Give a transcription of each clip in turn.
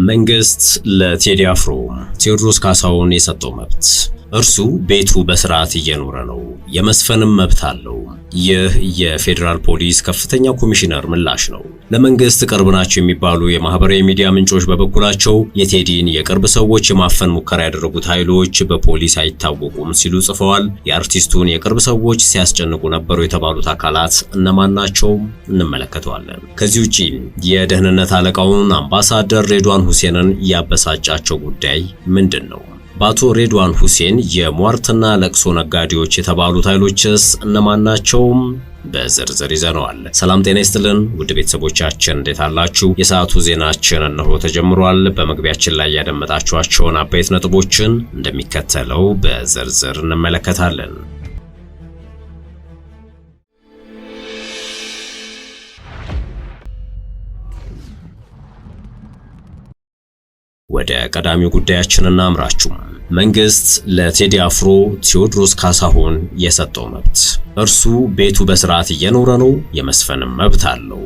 መንግስት ለቴዲ አፍሮ ቴዎድሮስ ካሳሁን የሰጠው መብት እርሱ ቤቱ በስርዓት እየኖረ ነው፣ የመስፈንም መብት አለው። ይህ የፌደራል ፖሊስ ከፍተኛ ኮሚሽነር ምላሽ ነው። ለመንግስት ቅርብ ናቸው የሚባሉ የማህበራዊ ሚዲያ ምንጮች በበኩላቸው የቴዲን የቅርብ ሰዎች የማፈን ሙከራ ያደረጉት ኃይሎች በፖሊስ አይታወቁም ሲሉ ጽፈዋል። የአርቲስቱን የቅርብ ሰዎች ሲያስጨንቁ ነበሩ የተባሉት አካላት እነማን ናቸው? እንመለከተዋለን። ከዚህ ውጪ የደህንነት አለቃውን አምባሳደር ሬድዋን ሁሴንን ያበሳጫቸው ጉዳይ ምንድን ነው? በአቶ ሬድዋን ሁሴን የሟርትና ለቅሶ ነጋዴዎች የተባሉት ኃይሎችስ እነማን ናቸው? በዝርዝር ይዘነዋል። ሰላም ጤና ይስጥልን ውድ ቤተሰቦቻችን እንዴት አላችሁ? የሰዓቱ ዜናችን እነሆ ተጀምሯል። በመግቢያችን ላይ ያደመጣችኋቸውን አበይት ነጥቦችን እንደሚከተለው በዝርዝር እንመለከታለን። ወደ ቀዳሚው ጉዳያችን እናምራችሁ። መንግስት ለቴዲ አፍሮ ቴዎድሮስ ካሳሁን የሰጠው መብት እርሱ ቤቱ በስርዓት እየኖረ ነው፣ የመስፈንም መብት አለው።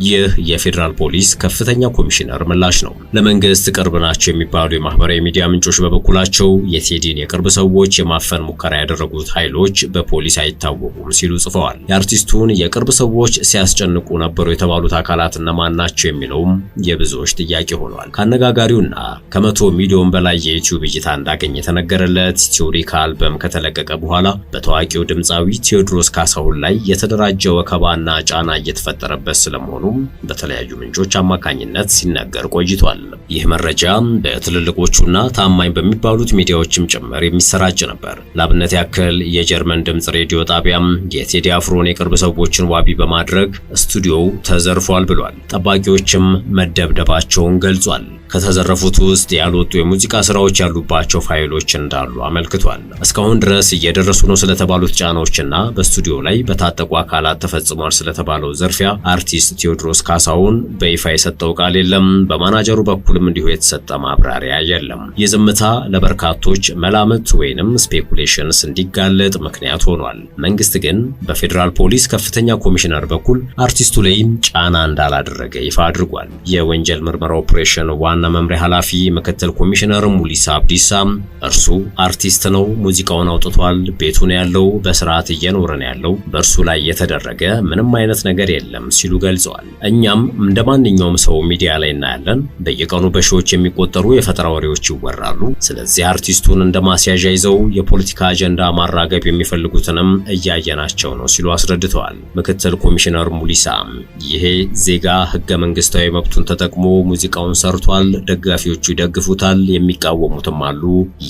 ይህ የፌደራል ፖሊስ ከፍተኛ ኮሚሽነር ምላሽ ነው። ለመንግስት ቅርብ ናቸው የሚባሉ የማህበራዊ ሚዲያ ምንጮች በበኩላቸው የቴዲን የቅርብ ሰዎች የማፈን ሙከራ ያደረጉት ኃይሎች በፖሊስ አይታወቁም ሲሉ ጽፈዋል። የአርቲስቱን የቅርብ ሰዎች ሲያስጨንቁ ነበሩ የተባሉት አካላት እነማን ናቸው የሚለውም የብዙዎች ጥያቄ ሆኗል። ከአነጋጋሪውና ከ100 ሚሊዮን በላይ የዩቲዩብ እይታ እንዳገኘ የተነገረለት ቲዮሪካ አልበም ከተለቀቀ በኋላ በታዋቂው ድምፃዊ ቴዎድሮስ ካሳሁን ላይ የተደራጀ ወከባና ጫና እየተፈጠረበት ስለመሆኑ በተለያዩ ምንጮች አማካኝነት ሲነገር ቆይቷል። ይህ መረጃ በትልልቆቹና ታማኝ በሚባሉት ሚዲያዎችም ጭምር የሚሰራጭ ነበር። ለአብነት ያክል የጀርመን ድምጽ ሬዲዮ ጣቢያም የቴዲ አፍሮን የቅርብ ሰዎችን ዋቢ በማድረግ ስቱዲዮው ተዘርፏል ብሏል። ጠባቂዎችም መደብደባቸውን ገልጿል። ከተዘረፉት ውስጥ ያልወጡ የሙዚቃ ስራዎች ያሉባቸው ፋይሎች እንዳሉ አመልክቷል። እስካሁን ድረስ እየደረሱ ነው ስለተባሉት ጫናዎችና በስቱዲዮ ላይ በታጠቁ አካላት ተፈጽሟል ስለተባለው ዘርፊያ አርቲስት ቴዎድሮስ ካሳሁን በይፋ የሰጠው ቃል የለም። በማናጀሩ በኩልም እንዲሁ የተሰጠ ማብራሪያ የለም። የዝምታ ለበርካቶች መላምት ወይንም ስፔኩሌሽንስ እንዲጋለጥ ምክንያት ሆኗል። መንግስት ግን በፌደራል ፖሊስ ከፍተኛ ኮሚሽነር በኩል አርቲስቱ ላይ ጫና እንዳላደረገ ይፋ አድርጓል። የወንጀል ምርመራ ኦፕሬሽን ዋና መምሪያ ኃላፊ ምክትል ኮሚሽነር ሙሊሳ አብዲሳ እርሱ አርቲስት ነው፣ ሙዚቃውን አውጥቷል፣ ቤቱ ነው ያለው፣ በስርዓት እየኖረ ነው ያለው፣ በእርሱ ላይ የተደረገ ምንም አይነት ነገር የለም ሲሉ ገልጸዋል። እኛም እንደማንኛውም ሰው ሚዲያ ላይ እናያለን። በየቀኑ በሺዎች የሚቆጠሩ የፈጠራ ወሬዎች ይወራሉ። ስለዚህ አርቲስቱን እንደማስያዣ ይዘው የፖለቲካ አጀንዳ ማራገብ የሚፈልጉትንም እያየናቸው ነው ሲሉ አስረድተዋል። ምክትል ኮሚሽነር ሙሊሳ ይሄ ዜጋ ህገ መንግስታዊ መብቱን ተጠቅሞ ሙዚቃውን ሰርቷል፣ ደጋፊዎቹ ይደግፉታል፣ የሚቃወሙትም አሉ።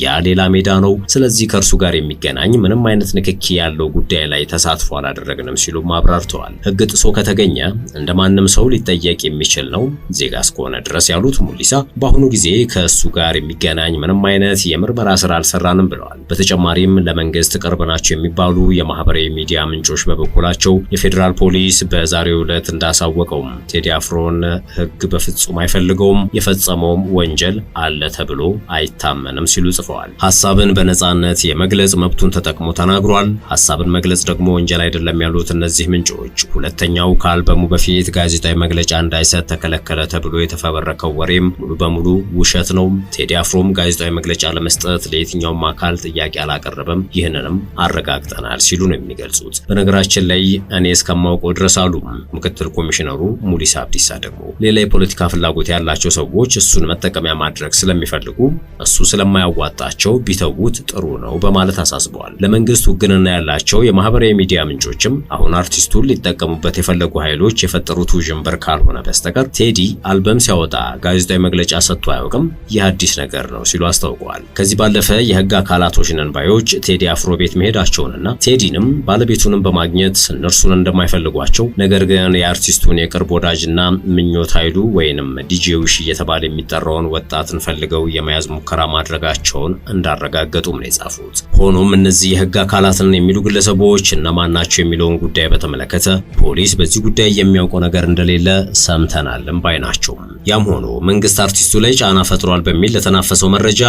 ያ ሌላ ሜዳ ነው። ስለዚህ ከእርሱ ጋር የሚገናኝ ምንም አይነት ንክኪ ያለው ጉዳይ ላይ ተሳትፎ አላደረግንም ሲሉ አብራርተዋል። ህግ ጥሶ ከተገኘ እንደማንም ሰው ሊጠየቅ የሚችል ነው ዜጋ እስከሆነ ድረስ ያሉት ሙሊሳ በአሁኑ ጊዜ ከእሱ ጋር የሚገናኝ ምንም አይነት የምርመራ ስራ አልሰራንም ብለዋል። በተጨማሪም ለመንግስት ቅርብ ናቸው የሚባሉ የማህበራዊ ሚዲያ ምንጮች በበኩላቸው የፌደራል ፖሊስ በዛሬው ዕለት እንዳሳወቀው ቴዲ አፍሮን ህግ በፍጹም አይፈልገውም፣ የፈጸመውም ወንጀል አለ ተብሎ አይታመንም ሲሉ ጽፈዋል። ሐሳብን በነጻነት የመግለጽ መብቱን ተጠቅሞ ተናግሯል። ሐሳብን መግለጽ ደግሞ ወንጀል አይደለም ያሉት እነዚህ ምንጮች ሁለተኛው ከአልበሙ በፊት ጋዜጣዊ መግለጫ እንዳይሰጥ ተከለከለ ተብሎ የተፈበረከው ወሬም ሙሉ በሙሉ ውሸት ነው። ቴዲ አፍሮም ጋዜጣዊ መግለጫ ለመስጠት ለየትኛውም አካል ጥያቄ አላቀረበም፣ ይህንንም አረጋግጠናል ሲሉ ነው የሚገልጹት። በነገራችን ላይ እኔ እስከማውቀው ድረስ አሉ ምክትል ኮሚሽነሩ ሙሊሳ አብዲሳ ደግሞ ሌላ የፖለቲካ ፍላጎት ያላቸው ሰዎች እሱን መጠቀሚያ ማድረግ ስለሚፈልጉ እሱ ስለማያዋጣቸው ቢተውት ጥሩ ነው በማለት አሳስበዋል። ለመንግስት ውግንና ያላቸው የማህበራዊ ሚዲያ ምንጮችም አሁን አርቲስቱን ሊጠቀሙበት የፈለጉ ኃይሎች የፈጠሩት ውዥንብር ካልሆነ በስተቀር ቴዲ አልበም ሲያወጣ ጋዜጣዊ መግለጫ ሰጥቶ አያውቅም፣ ይህ አዲስ ነገር ነው ሲሉ አስታውቀዋል። ከዚህ ባለፈ የህግ አካላቶች ነን ባዮች ቴዲ አፍሮ ቤት መሄዳቸውንና ቴዲንም ባለቤቱንም በማግኘት እነርሱን እንደማይፈልጓቸው ነገር ግን የአርቲስቱን የቅርብ ወዳጅና ምኞት ኃይሉ ወይንም ዲጄ ውሽ እየተባለ የሚጠራውን ወጣትን ፈልገው የመያዝ ሙከራ ማድረጋቸውን እንዳረጋገጡም ነው የጻፉት። ሆኖም እነዚህ የህግ አካላትን የሚሉ ግለሰቦች እነማን ናቸው የሚለውን ጉዳይ በተመለከተ ፖሊስ በዚህ ጉዳይ የሚያውቀው ነገር እንደሌለ ሰምተናልም ባይ ናቸው። ያም ሆኖ መንግስት አርቲስቱ ላይ ጫና ፈጥሯል በሚል ለተናፈሰው መረጃ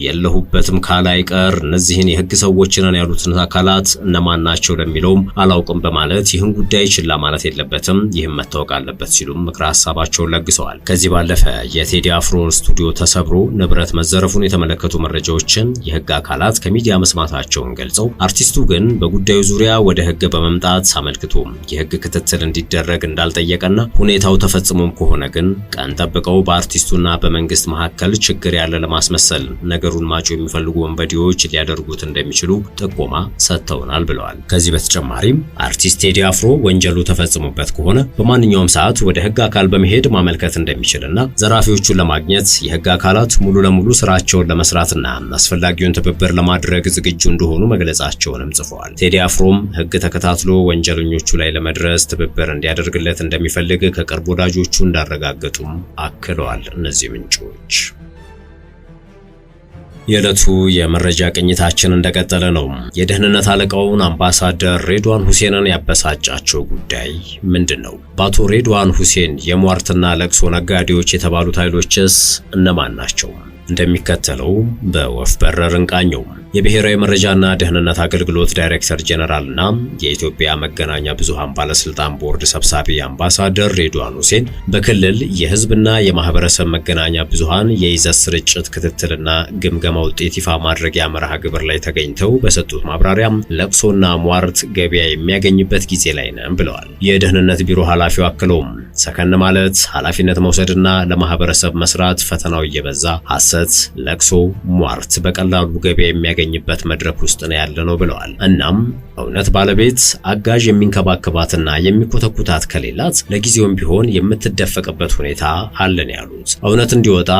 የለሁበትም ካላይቀር እነዚህን የህግ ሰዎች ነን ያሉትን አካላት እነማን ናቸው ለሚለውም አላውቅም በማለት ይህን ጉዳይ ችላ ማለት የለበትም፣ ይህም መታወቅ አለበት ሲሉም ምክረ ሐሳባቸውን ለግሰዋል። ከዚህ ባለፈ የቴዲ አፍሮ ስቱዲዮ ተሰብሮ ንብረት መዘረፉን የተመለከቱ መረጃዎችን የህግ አካላት ከሚዲያ መስማታቸውን ገልጸው አርቲስቱ ግን በጉዳዩ ዙሪያ ወደ ህግ በመምጣት አመልክቶ የህግ ክትትል እንዲደረግ እንዳልጠየቀና ሁኔታው ተፈጽሞም ከሆነ ግን ቀን ጠብቀው በአርቲስቱና በመንግስት መካከል ችግር ያለ ለማስመሰል ነገሩን ማጮ የሚፈልጉ ወንበዴዎች ሊያደርጉት እንደሚችሉ ጥቆማ ሰጥተውናል ብለዋል። ከዚህ በተጨማሪም አርቲስት ቴዲ አፍሮ ወንጀሉ ተፈጽሞበት ከሆነ በማንኛውም ሰዓት ወደ ህግ አካል በመሄድ ማመልከት እንደሚችልና ዘራፊዎቹን ለማግኘት የህግ አካላት ሙሉ ለሙሉ ስራቸውን ለመስራትና አስፈላጊውን ትብብር ለማድረግ ዝግጁ እንደሆኑ መግለጻቸውንም ጽፈዋል። ቴዲ አፍሮም ህግ ተከታትሎ ወንጀለኞቹ ላይ ለመድረስ ትብብር እንዲያደርግለት እንደሚፈልግ ከቅርብ ወዳጆቹ እንዳረጋገጡም አክለዋል። እነዚህ ምንጮች የዕለቱ የመረጃ ቅኝታችን እንደቀጠለ ነው። የደህንነት አለቃውን አምባሳደር ሬድዋን ሁሴንን ያበሳጫቸው ጉዳይ ምንድነው? በአቶ ሬድዋን ሁሴን የሟርትና ለቅሶ ነጋዴዎች የተባሉት ኃይሎችስ እነማን ናቸው? እንደሚከተለው በወፍ በረር እንቃኘው። የብሔራዊ መረጃና ደህንነት አገልግሎት ዳይሬክተር ጀነራልና የኢትዮጵያ መገናኛ ብዙሃን ባለስልጣን ቦርድ ሰብሳቢ አምባሳደር ሬድዋን ሁሴን በክልል የህዝብና የማህበረሰብ መገናኛ ብዙሃን የይዘት ስርጭት ክትትልና ግምገማ ውጤት ይፋ ማድረጊያ መርሃ ግብር ላይ ተገኝተው በሰጡት ማብራሪያ ለቅሶና ሟርት ገበያ የሚያገኝበት ጊዜ ላይ ነን ብለዋል። የደህንነት ቢሮ ኃላፊው አክለውም ሰከን ማለት ኃላፊነት መውሰድና ለማህበረሰብ መስራት ፈተናው እየበዛ ሐሰት፣ ለቅሶ፣ ሟርት በቀላሉ ገበያ የሚያገኝበት መድረክ ውስጥ ነው ያለነው ብለዋል። እናም እውነት ባለቤት አጋዥ የሚንከባከባትና የሚኮተኩታት ከሌላት ለጊዜውም ቢሆን የምትደፈቅበት ሁኔታ አለን ያሉት እውነት እንዲወጣ፣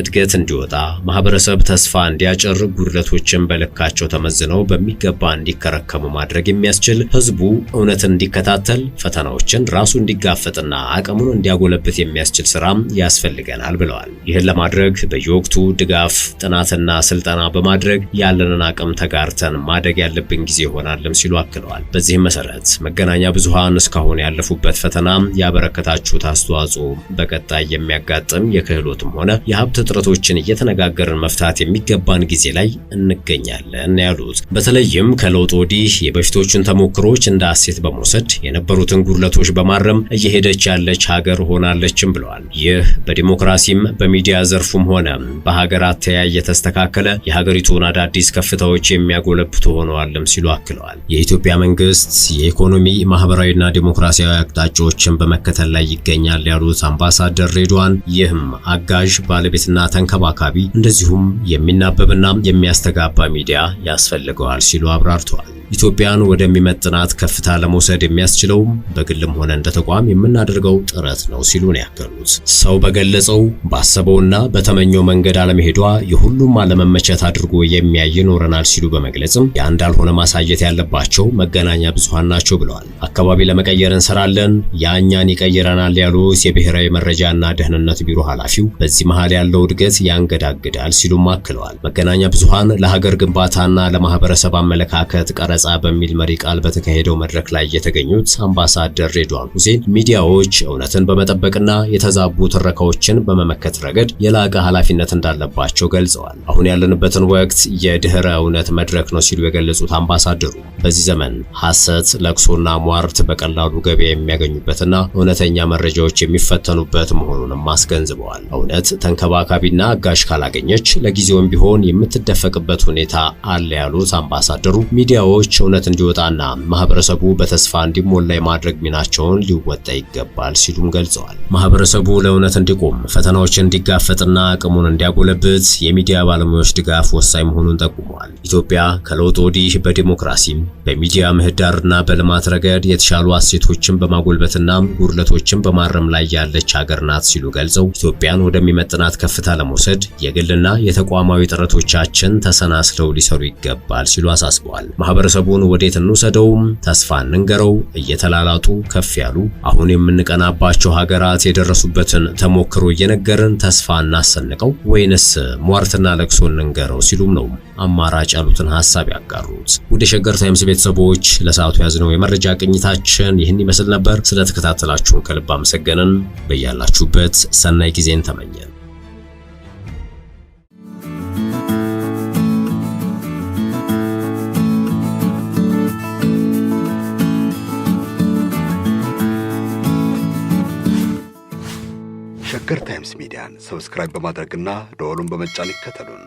እድገት እንዲወጣ፣ ማህበረሰብ ተስፋ እንዲያጭር፣ ጉድለቶችን በልካቸው ተመዝነው በሚገባ እንዲከረከሙ ማድረግ የሚያስችል ህዝቡ እውነትን እንዲከታተል፣ ፈተናዎችን ራሱ እንዲጋፈጥና አቅሙን እንዲያጎለብት የሚያስችል ስራ ያስፈልገናል ብለዋል። ይህን ለማድረግ በየወቅቱ ድጋፍ፣ ጥናትና ስልጠና በማድረግ ያለንን አቅም ተጋርተን ማደግ ያለብን ጊዜ ይሆናልም ሲሉ አክለዋል። በዚህም መሰረት መገናኛ ብዙሃን እስካሁን ያለፉበት ፈተና፣ ያበረከታችሁት አስተዋጽኦ፣ በቀጣይ የሚያጋጥም የክህሎትም ሆነ የሀብት እጥረቶችን እየተነጋገርን መፍታት የሚገባን ጊዜ ላይ እንገኛለን ያሉት በተለይም ከለውጥ ወዲህ የበፊቶቹን ተሞክሮች እንደ እሴት በመውሰድ የነበሩትን ጉድለቶች በማረም እየሄደች ያለች ሀገር ሆናለችም ብለዋል። ይህ በዲሞክራሲም በሚዲያ ዘርፉም ሆነ በሀገር አተያይ የተስተካከለ የሀገሪቱን አዳዲስ ከፍታዎች የሚያጎለብቱ ሆነዋልም ሲሉ አክለዋል። የኢትዮጵያ መንግስት የኢኮኖሚ ማህበራዊና ዲሞክራሲያዊ አቅጣጫዎችን በመከተል ላይ ይገኛል ያሉት አምባሳደር ሬድዋን ይህም አጋዥ፣ ባለቤትና ተንከባካቢ እንደዚሁም የሚናበብና የሚያስተጋባ ሚዲያ ያስፈልገዋል ሲሉ አብራርተዋል። ኢትዮጵያን ወደሚመጥናት ከፍታ ለመውሰድ የሚያስችለውም በግልም ሆነ እንደ ተቋም የምናደርገው ጥረት ነው ሲሉ ነው ያከሉት። ሰው በገለጸው ባሰበውና በተመኘው መንገድ አለመሄዷ የሁሉም አለመመቸት አድርጎ የሚያይ ይኖረናል ሲሉ በመግለጽም ያ እንዳልሆነ ማሳየት ያለባቸው መገናኛ ብዙሃን ናቸው ብለዋል። አካባቢ ለመቀየር እንሰራለን፣ ያ እኛን ይቀይረናል ያሉት የብሔራዊ መረጃና ደህንነት ቢሮ ኃላፊው በዚህ መሃል ያለው እድገት ያንገዳግዳል ሲሉም አክለዋል። መገናኛ ብዙሃን ለሀገር ግንባታና ለማህበረሰብ አመለካከት ቀረጻ በሚል መሪ ቃል በተካሄደው መድረክ ላይ የተገኙት አምባሳደር ሬድዋን ሁሴን ሚዲያዎች እውነትን በመጠበቅና የተዛቡ ትረካዎችን በመመከት ረገድ የላቀ ኃላፊነት እንዳለባቸው ገልጸዋል። አሁን ያለንበትን ወቅት የድህረ እውነት መድረክ ነው ሲሉ የገለጹት አምባሳደሩ በዚህ ዘመን ሐሰት፣ ለቅሶና ሟርት በቀላሉ ገበያ የሚያገኙበትና እውነተኛ መረጃዎች የሚፈተኑበት መሆኑንም አስገንዝበዋል። እውነት ተንከባካቢና አጋዥ ካላገኘች ለጊዜውም ቢሆን የምትደፈቅበት ሁኔታ አለ ያሉት አምባሳደሩ ሚዲያዎች እውነት እንዲወጣና ማህበረሰቡ በተስፋ እንዲሞላ የማድረግ ሚናቸውን ሊወጣ ይገባል ሲሉም ገልጸዋል። ማህበረሰቡ ለእውነት እንዲቆም፣ ፈተናዎችን እንዲጋፈጥና አቅሙን እንዲያጎለብት የሚዲያ ባለሙያዎች ድጋፍ ወሳኝ መሆኑን ጠቁመዋል። ኢትዮጵያ ከለውጥ ወዲህ በዲሞክራሲም በሚዲያ ምህዳርና በልማት ረገድ የተሻሉ እሴቶችን በማጎልበትና ጉድለቶችን በማረም ላይ ያለች ሀገር ናት ሲሉ ገልጸው ኢትዮጵያን ወደሚመጥናት ከፍታ ለመውሰድ የግልና የተቋማዊ ጥረቶቻችን ተሰናስለው ሊሰሩ ይገባል ሲሉ አሳስበዋል። ማህበረሰቡን ወዴት እንውሰደው፣ ተስፋ እንንገረው፣ እየተላላጡ ከፍ ያሉ አሁን የምንቀናባቸው ሀገራት የደረሱበትን ተሞክሮ እየነገርን ተስፋ እናሰንቀው ወይንስ ሟርትና ለቅሶ እንንገረው ሲሉም ነው አማራጭ ያሉትን ሐሳብ ያጋሩት። ወደ ሸገር ታይምስ ቤተሰቦች ለሰዓቱ ያዝነው የመረጃ ቅኝታችን ይህን ይመስል ነበር። ስለተከታተላችሁን ከልብ አመሰገንን። በያላችሁበት ሰናይ ጊዜን ተመኘን። ሸገር ታይምስ ሚዲያን ሰብስክራይብ በማድረግና ደወሉን በመጫን ይከተሉን።